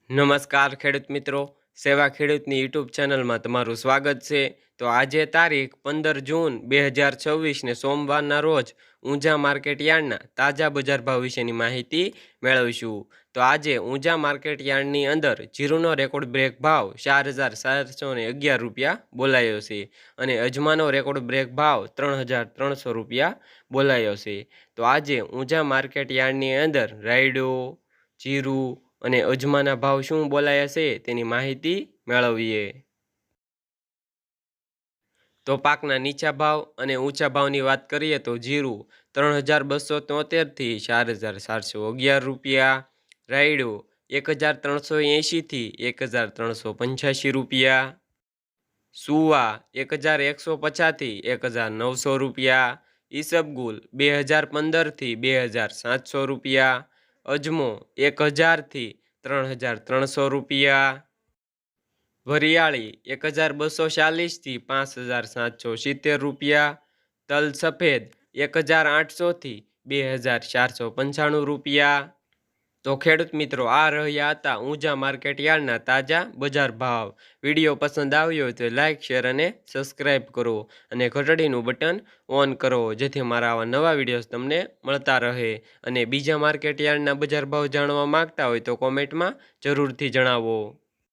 નમસ્કાર ખેડૂત મિત્રો, સેવા ખેડૂતની યુટ્યુબ ચેનલમાં તમારું સ્વાગત છે। તો આજે તારીખ 15 જૂન 2024ને સોમવારના રોજ ઊંઝા માર્કેટ યાર્ડના તાજા બજાર ભાવ વિશેની માહિતી મેળવીશું। તો આજે ઊંઝા માર્કેટ યાર્ડની અંદર જીરુનો રેકોર્ડ બ્રેક ભાવ 4,411 રૂપિયા બોલાયો છે અને અજમાનો રેકોર્ડ બ્રેક ભાવ 3,300 રૂપિયા બોલાયો છે। તો આજે ઊંઝા માર્કેટ યાર્ડની અંદર રાયડો, જીરું અને અજમાના ભાવ શું બોલાયા છે તેની માહિતી મેળવીએ। તો પાકના નીચા ભાવ અને ઊંચા ભાવની વાત કરીએ તો જીરું 3,273 થી 4,411 રૂપિયા, રાયડો 1,380 થી 1,385 રૂપિયા, સુવા 1,150 થી 1,900 રૂપિયા, ઈસબગુલ 2,015 થી 2,700 રૂપિયા, અજમો 1,000 થી 3,300 રૂપિયા, વરિયાળી 1,240 થી 5,770 રૂપિયા, તલ સફેદ 1,800 થી 2,495 રૂપિયા। તો ખેડૂત મિત્રો, આ રહ્યા હતા ઊંઝા માર્કેટ યાર્ડના તાજા બજાર ભાવ। વિડીયો પસંદ આવ્યો હોય તો લાઇક, શેર અને સબસ્ક્રાઈબ કરો અને ઘંટડીનું બટન ઓન કરો, જેથી મારા આવા નવા વિડીયોઝ તમને મળતા રહે। અને બીજા માર્કેટ યાર્ડના બજાર ભાવ જાણવા માંગતા હોય તો કોમેન્ટમાં જરૂરથી જણાવો।